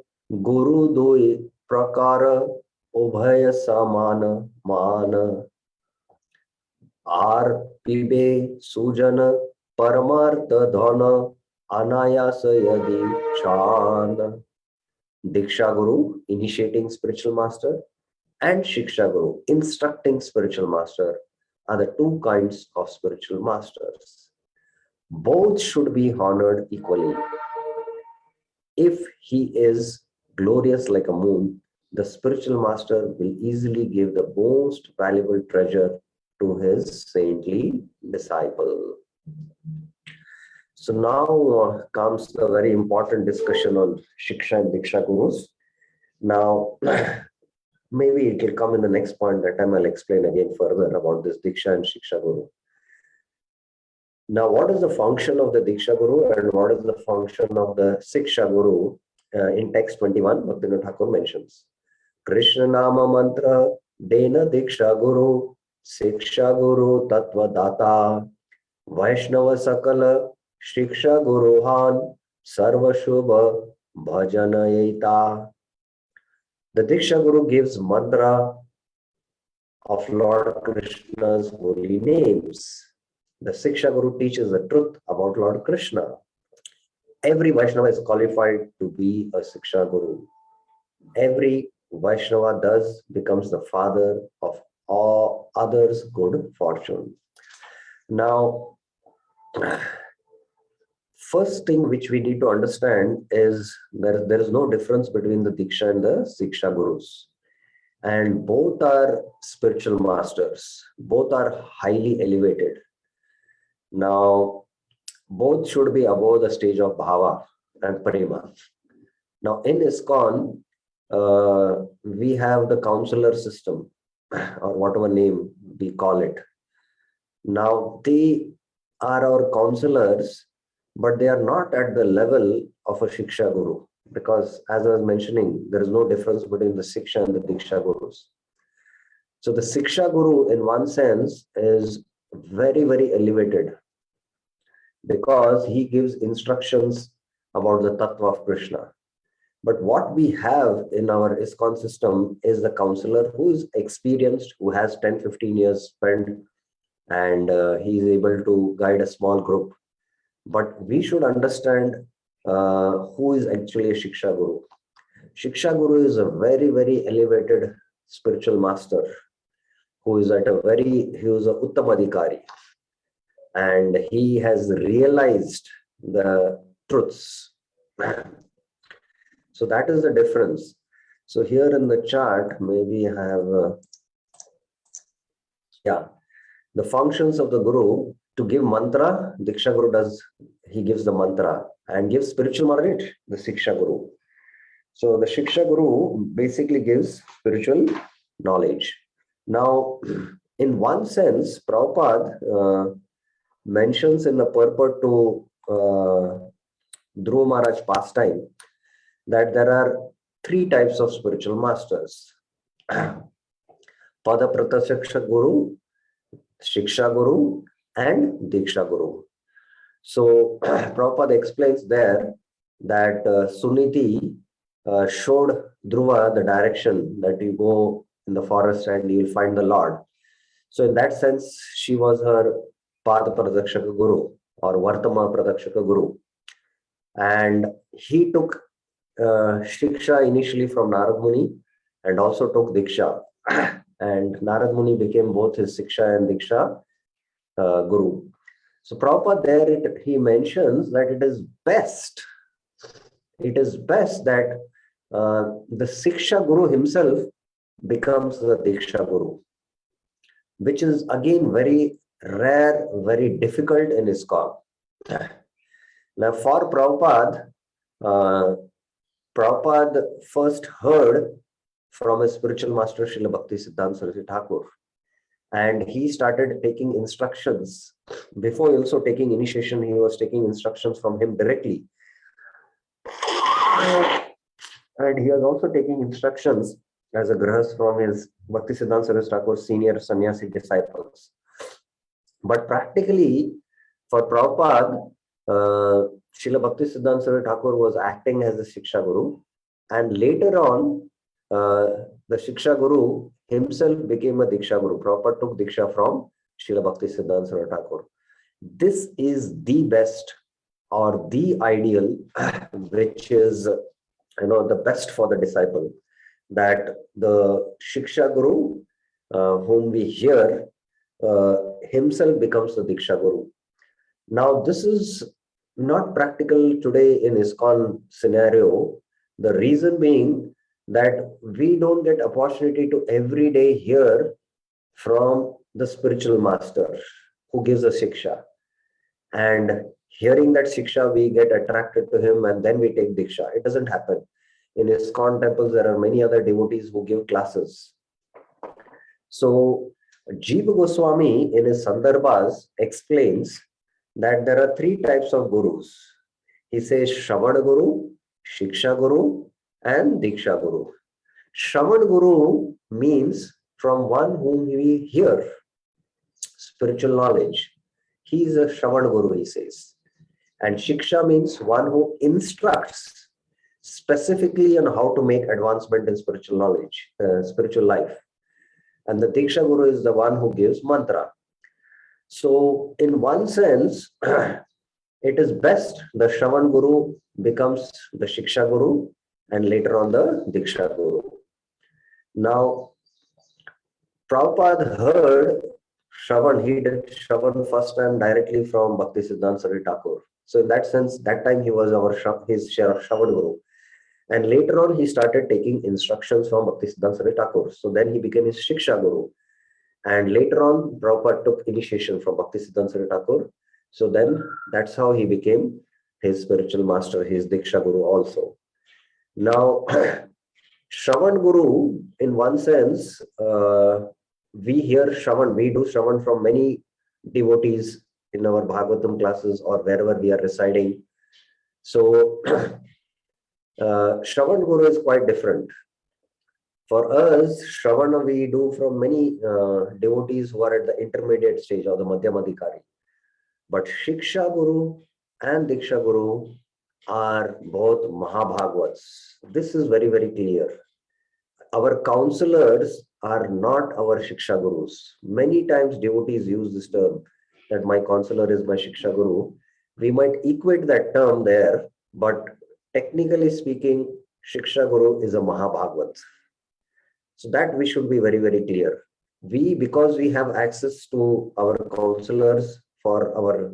Guru Doi Prakara Ubhaya Samana Mana Ar Pibe Sujana Paramartha Dhana Anayasa Yadi Chana. Diksha Guru, initiating spiritual master, and Shiksha Guru, instructing spiritual master, are the two kinds of spiritual masters. Both should be honored equally. If he is glorious like a moon, the spiritual master will easily give the most valuable treasure to his saintly disciple. So now comes the very important discussion on Shiksha and Diksha Gurus. Now, maybe it will come in the next point. That time I'll explain again further about this Diksha and Shiksha Guru. Now, what is the function of the Diksha Guru and what is the function of the Shiksha Guru? In text 21, Bhaktivinoda Thakur mentions, Krishna Nama Mantra Dena Diksha Guru Shiksha Guru Tattva Data Vaishnava Sakala Shiksha Guru Han Sarva Shubha Bhajanayita. The Diksha Guru gives mantra of Lord Krishna's holy names. The Shiksha Guru teaches the truth about Lord Krishna. Every Vaishnava is qualified to be a Shiksha Guru. Every Vaishnava thus becomes the father of all others' good fortune. Now, first thing which we need to understand is there is no difference between the Diksha and the Shiksha Gurus. And both are spiritual masters. Both are highly elevated. Now, both should be above the stage of Bhava and Prema. Now, in ISKCON, we have the counselor system, or whatever name we call it. Now, they are our counselors, but they are not at the level of a Shiksha Guru, because as I was mentioning, there is no difference between the Shiksha and the Diksha Gurus. So the Shiksha Guru, in one sense, is very, very elevated because he gives instructions about the Tattva of Krishna. But what we have in our ISKCON system is the counselor who is experienced, who has 10-15 years spent, and he is able to guide a small group. But we should understand who is actually a Shiksha Guru. Shiksha Guru is a very, very elevated spiritual master who is he is a Uttamadhikari, and he has realized the truths. So that is the difference. So here in the chart, maybe I have, the functions of the Guru. To give mantra, Diksha Guru he gives the mantra, and gives spiritual knowledge, the Shiksha Guru. So the Shiksha Guru basically gives spiritual knowledge. Now, in one sense, Prabhupada mentions in the purport to Dhruva Maharaj pastime that there are three types of spiritual masters. Pada Pratasyaksha Guru, Shiksha Guru, and Diksha Guru. So Prabhupada explains there that Suniti showed Dhruva the direction that you go in the forest and you will find the Lord. So in that sense, she was her Pada Pradakshaka Guru or Vartama Pradakshaka Guru. And he took Shiksha initially from Narad Muni and also took Diksha. And Narad Muni became both his Shiksha and Diksha Guru. So Prabhupada there, he mentions that it is best that the Shiksha Guru himself becomes the Diksha Guru, which is again very rare, very difficult in ISKCON. Now for Prabhupada first heard from a spiritual master Srila Bhakti Siddhanta Saraswati Thakur, and he started taking instructions. Before also taking initiation, he was taking instructions from him directly. And he was also taking instructions as a grahas from his Bhakti Siddhanta Saraswati Thakur's senior sannyasi disciples. But practically, for Prabhupada, Srila Bhakti Siddhanta Saraswati Thakur was acting as the Shiksha Guru. And later on, the Shiksha Guru himself became a Diksha Guru. Prabhupada took Diksha from Srila Bhakti Siddhanta Saraswati Thakur. This is the best or the ideal, which is the best for the disciple, that the Shiksha Guru, whom we hear, himself becomes the Diksha Guru. Now, this is not practical today in ISKCON scenario. The reason being that we don't get opportunity to every day hear from the spiritual master who gives a Shiksha. And hearing that Shiksha, we get attracted to him and then we take Diksha. It doesn't happen. In ISKCON temples, there are many other devotees who give classes. So, Jiva Goswami in his Sandarbhas explains that there are three types of gurus. He says Shravana Guru, Shiksha Guru, and Diksha Guru. Shravana Guru means from one whom we hear spiritual knowledge. He is a Shravana Guru, he says. And Shiksha means one who instructs specifically on how to make advancement in spiritual knowledge, spiritual life. And the Diksha Guru is the one who gives mantra. So in one sense, it is best the Shravan Guru becomes the Shiksha Guru and later on the Diksha Guru. Now, Prabhupada heard Shravan, he did Shravan first time directly from Bhakti Siddhanta Saraswati Thakur. So in that sense, that time he was his Shravan Guru. And later on, he started taking instructions from Bhakti Siddhanta Saraswati Thakur. So then he became his Shiksha Guru. And later on, Prabhupada took initiation from Bhakti Siddhanta Saraswati Thakur. So then that's how he became his spiritual master, his Diksha Guru also. Now, Shravan Guru, in one sense, we hear Shravan, we do Shravan from many devotees in our Bhagavatam classes or wherever we are residing. So, Shravan Guru is quite different. For us, Shravana we do from many devotees who are at the intermediate stage or the Madhyamadhikari. But Shiksha Guru and Diksha Guru are both Mahabhagavats. This is very, very clear. Our counselors are not our Shiksha Gurus. Many times devotees use this term that my counselor is my Shiksha Guru. We might equate that term there, but technically speaking, Shiksha Guru is a Mahabhagavat. So that we should be very, very clear. We, because we have access to our counselors for our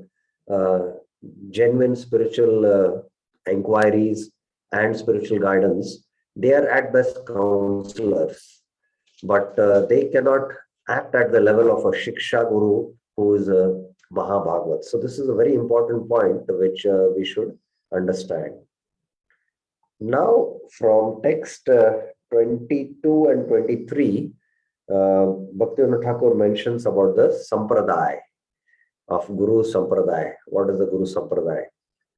genuine spiritual inquiries and spiritual guidance, they are at best counselors, but they cannot act at the level of a Shiksha Guru who is a Mahabhagavat. So this is a very important point which we should understand. Now, from text 22 and 23, Bhaktivinoda Thakur mentions about the Sampradaya. of Guru Sampradaya. What is the Guru Sampradaya?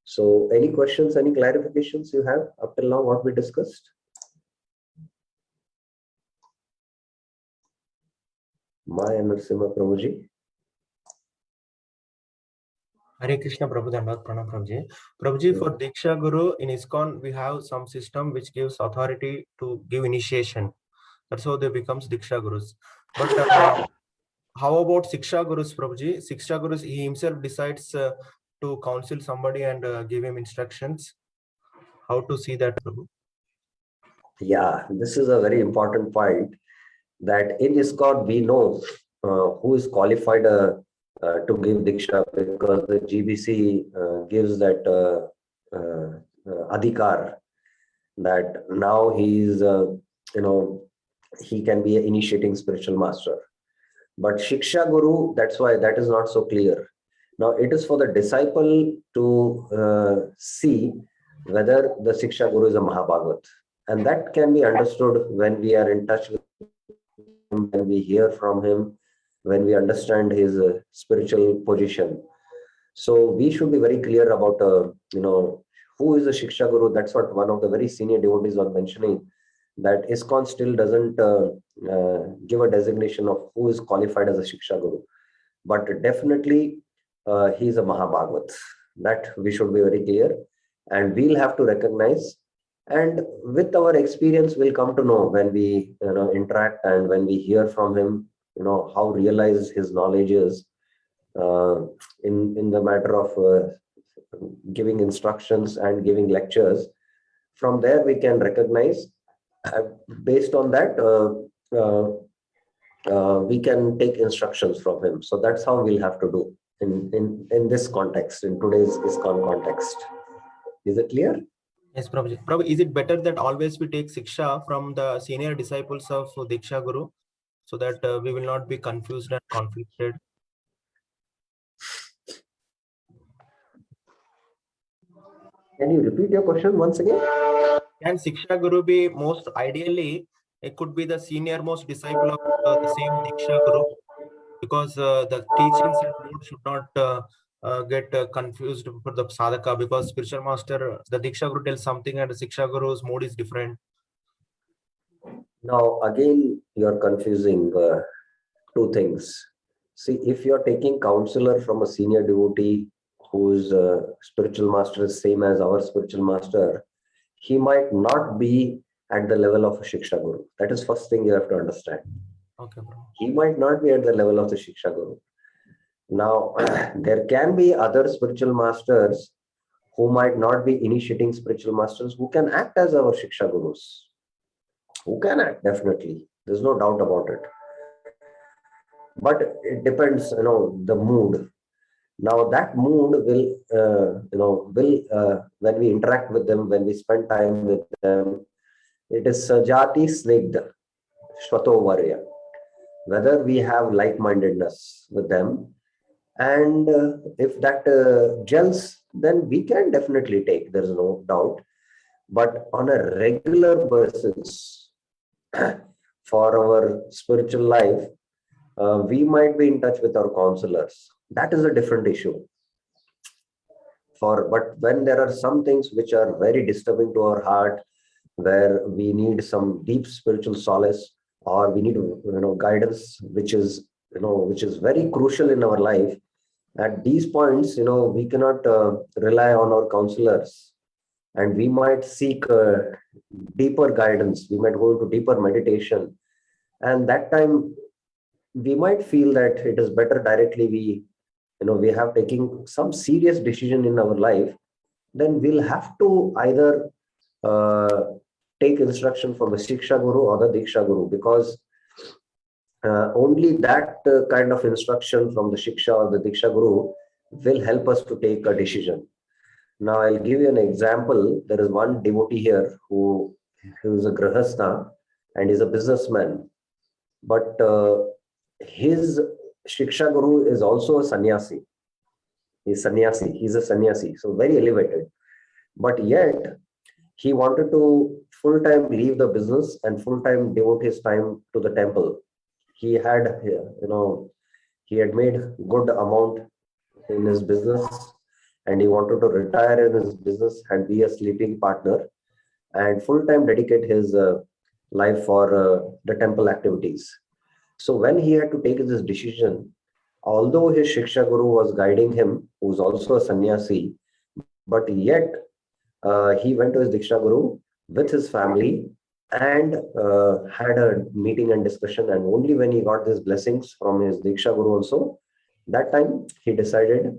So any questions, any clarifications you have up till now what we discussed? Maya Narasimha Prabhuji.
Hare Krishna Prabhu Dandavat Pranam Prabhuji. Prabhuji, for Diksha Guru in ISKCON, we have some system which gives authority to give initiation. That's how they becomes Diksha Gurus. But how about Siksha Gurus, Prabhuji? Siksha Gurus, he himself decides to counsel somebody and give him instructions. How to see that, Prabhu?
Yeah, this is a very important point, that in ISKCON we know who is qualified to give Diksha, because the GBC gives that adhikar, that now he is, he can be an initiating spiritual master. But Shiksha Guru, that's why that is not so clear. Now it is for the disciple to see whether the Shiksha Guru is a Mahabhagavat. And that can be understood when we are in touch with him, when we hear from him, when we understand his spiritual position. So we should be very clear about, who is a Shiksha Guru. That's what one of the very senior devotees was mentioning, that ISKCON still doesn't give a designation of who is qualified as a Shiksha Guru. But definitely he is a Mahabhagavat. That we should be very clear. And we'll have to recognize. And with our experience, we'll come to know when we interact and when we hear from him, how realized his knowledge is in the matter of giving instructions and giving lectures. From there, we can recognize. Based on that, we can take instructions from him. So that's how we'll have to do in this context, in today's ISKCON context. Is it clear?
Yes, Prabhuji. Prabhu, is it better that always we take Siksha from the senior disciples of Diksha Guru, so that we will not be confused and conflicted?
Can you repeat your question once again?
Can Siksha Guru be most ideally, it could be the senior most disciple of the same Diksha Guru, because the teachings and mode should not get confused for the sadhaka, because spiritual master, the Diksha Guru tells something and the Siksha Guru's mode is different.
Now, again, you're confusing two things. See, if you're taking counselor from a senior devotee whose spiritual master is same as our spiritual master, he might not be at the level of a Shiksha Guru. That is first thing you have to understand.
Okay, bro.
He might not be at the level of the Shiksha Guru. Now, there can be other spiritual masters who might not be initiating spiritual masters who can act as our Shiksha Gurus. Who can act, definitely. There's no doubt about it. But it depends, the mood. Now that mood will, when we interact with them, when we spend time with them, it is Sajati Snigdha, Shvato Varya. Whether we have like-mindedness with them, and if that gels, then we can definitely take, there's no doubt. But on a regular basis, for our spiritual life, we might be in touch with our counselors. That is a different issue. But when there are some things which are very disturbing to our heart, where we need some deep spiritual solace, or we need guidance, which is very crucial in our life, at these points, we cannot rely on our counselors, and we might seek deeper guidance. We might go into deeper meditation, and that time we might feel that it is better directly we have taken some serious decision in our life, then we'll have to either take instruction from the Shiksha Guru or the Diksha Guru, because only that kind of instruction from the Shiksha or the Diksha Guru will help us to take a decision. Now, I'll give you an example. There is one devotee here who is a Grihastha and is a businessman, but his Shiksha Guru is also a sannyasi. He's a sannyasi, so very elevated. But yet, he wanted to full-time leave the business and full-time devote his time to the temple. He had, he had made good amount in his business and he wanted to retire in his business and be a sleeping partner and full-time dedicate his life for the temple activities. So when he had to take this decision, although his Shiksha Guru was guiding him, who's also a sannyasi, but yet he went to his Diksha Guru with his family and had a meeting and discussion. And only when he got these blessings from his Diksha Guru also, that time he decided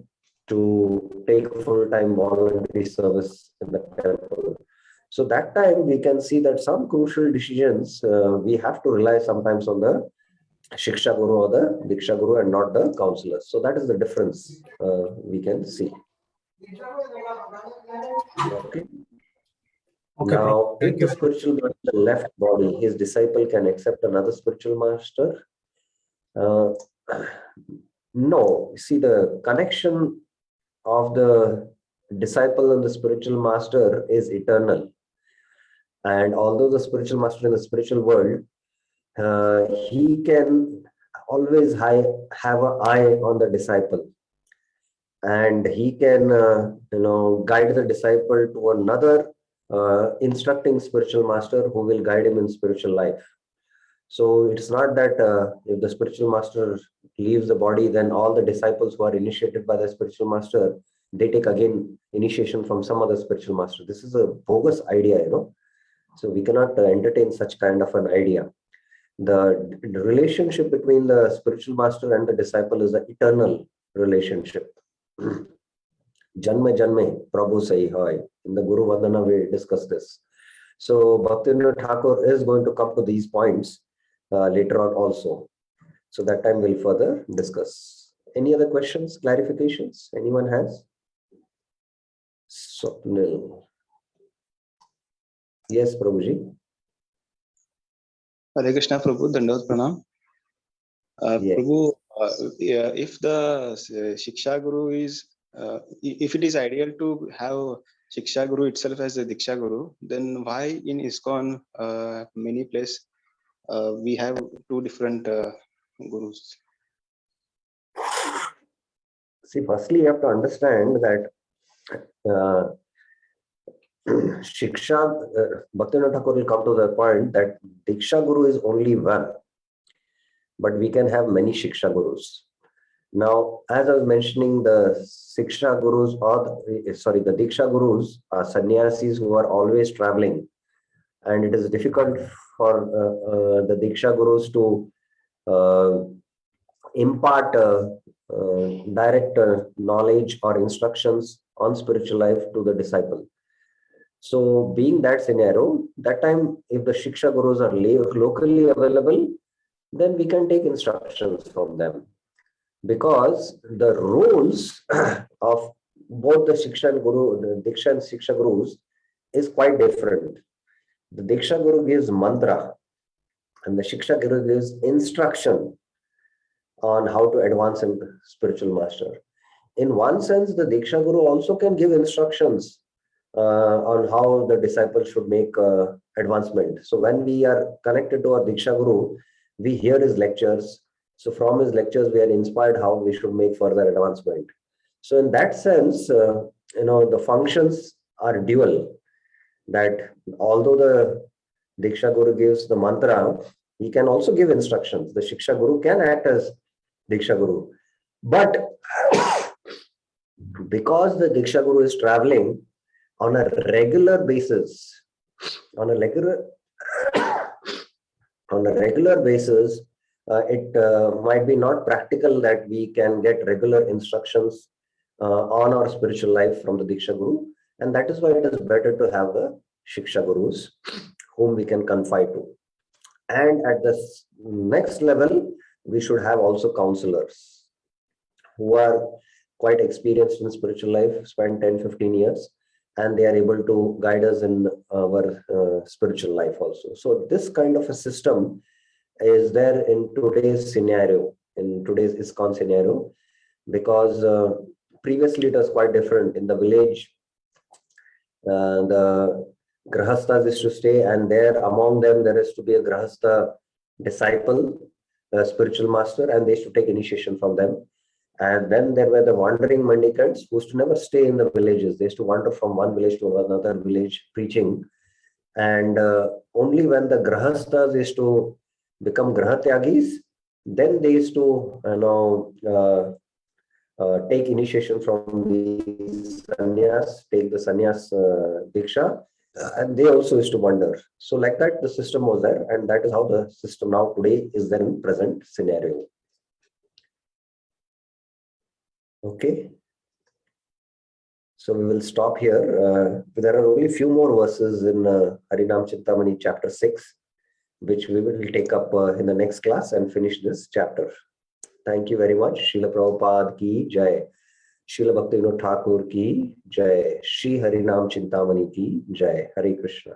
to take full-time voluntary service in the temple. So that time we can see that some crucial decisions we have to rely sometimes on the Shiksha Guru or the Diksha Guru and not the counselors. So that is the difference we can see. Okay.
Okay,
Now, if
thank
the
you.
spiritual master left body, his disciple can accept another spiritual master. Uh, no, see, the connection of the disciple and the spiritual master is eternal. And although the spiritual master in the spiritual world, he can always have an eye on the disciple, and he can guide the disciple to another instructing spiritual master who will guide him in spiritual life. So it's not that if the spiritual master leaves the body, then all the disciples who are initiated by the spiritual master, they take again initiation from some other spiritual master. This is a bogus idea, so we cannot entertain such kind of an idea. The relationship between the spiritual master and the disciple is an eternal relationship. Janma Janme, Prabhu Sai Hai. In the Guru Vandana, we discuss this. So Bhaktivinoda Thakur is going to come to these points later on also. So that time we'll further discuss. Any other questions, clarifications? Anyone has? Swapnil. Yes, Prabhuji.
Hare Krishna Prabhu, Dandavat Pranam.
Yes.
Prabhu, if the Shiksha Guru is, if it is ideal to have Shiksha Guru itself as a Diksha Guru, then why in ISKCON many places we have two different gurus?
See, firstly, you have to understand that Shiksha, Bhaktivinoda Thakur will come to the point that Diksha Guru is only one, but we can have many Shiksha Gurus. Now, as I was mentioning, the Shiksha Gurus or the Diksha Gurus are sannyasis who are always traveling, and it is difficult for the Diksha Gurus to impart direct knowledge or instructions on spiritual life to the disciple. So being that scenario, that time if the Shiksha Gurus are locally available, then we can take instructions from them. Because the rules of both the Shiksha and Guru, the Diksha and Shiksha Gurus is quite different. The Diksha Guru gives mantra and the Shiksha Guru gives instruction on how to advance in spiritual master. In one sense, the Diksha Guru also can give instructions on how the disciple should make advancement. So when we are connected to our Diksha Guru, we hear his lectures. So from his lectures, we are inspired how we should make further advancement. So in that sense, the functions are dual. That although the Diksha Guru gives the mantra, he can also give instructions. The Shiksha Guru can act as Diksha Guru. But because the Diksha Guru is traveling on a regular basis, it might be not practical that we can get regular instructions on our spiritual life from the Diksha Guru. And that is why it is better to have the Shiksha Gurus whom we can confide to. And at the next level, we should have also counselors who are quite experienced in spiritual life, spent 10-15 years, and they are able to guide us in our spiritual life also. So this kind of a system is there in today's scenario, in today's ISKCON scenario, because previously it was quite different. In the village, the Grahasthas is to stay, and there among them there is to be a Grahastha disciple, a spiritual master, and they should take initiation from them. And then there were the wandering mendicants who used to never stay in the villages. They used to wander from one village to another village preaching. And only when the grahasthas used to become grahatyagis, then they used to take initiation from the sannyas, take the sannyas diksha, and they also used to wander. So like that, the system was there, and that is how the system now today is there in present scenario. Okay. So we will stop here. There are only few more verses in Harinam Chintamani chapter 6, which we will take up in the next class and finish this chapter. Thank you very much. Srila Prabhupada ki jai. Srila Bhaktivinoda Thakur ki jai. Shri Harinam Chintamani ki jai. Hare Krishna.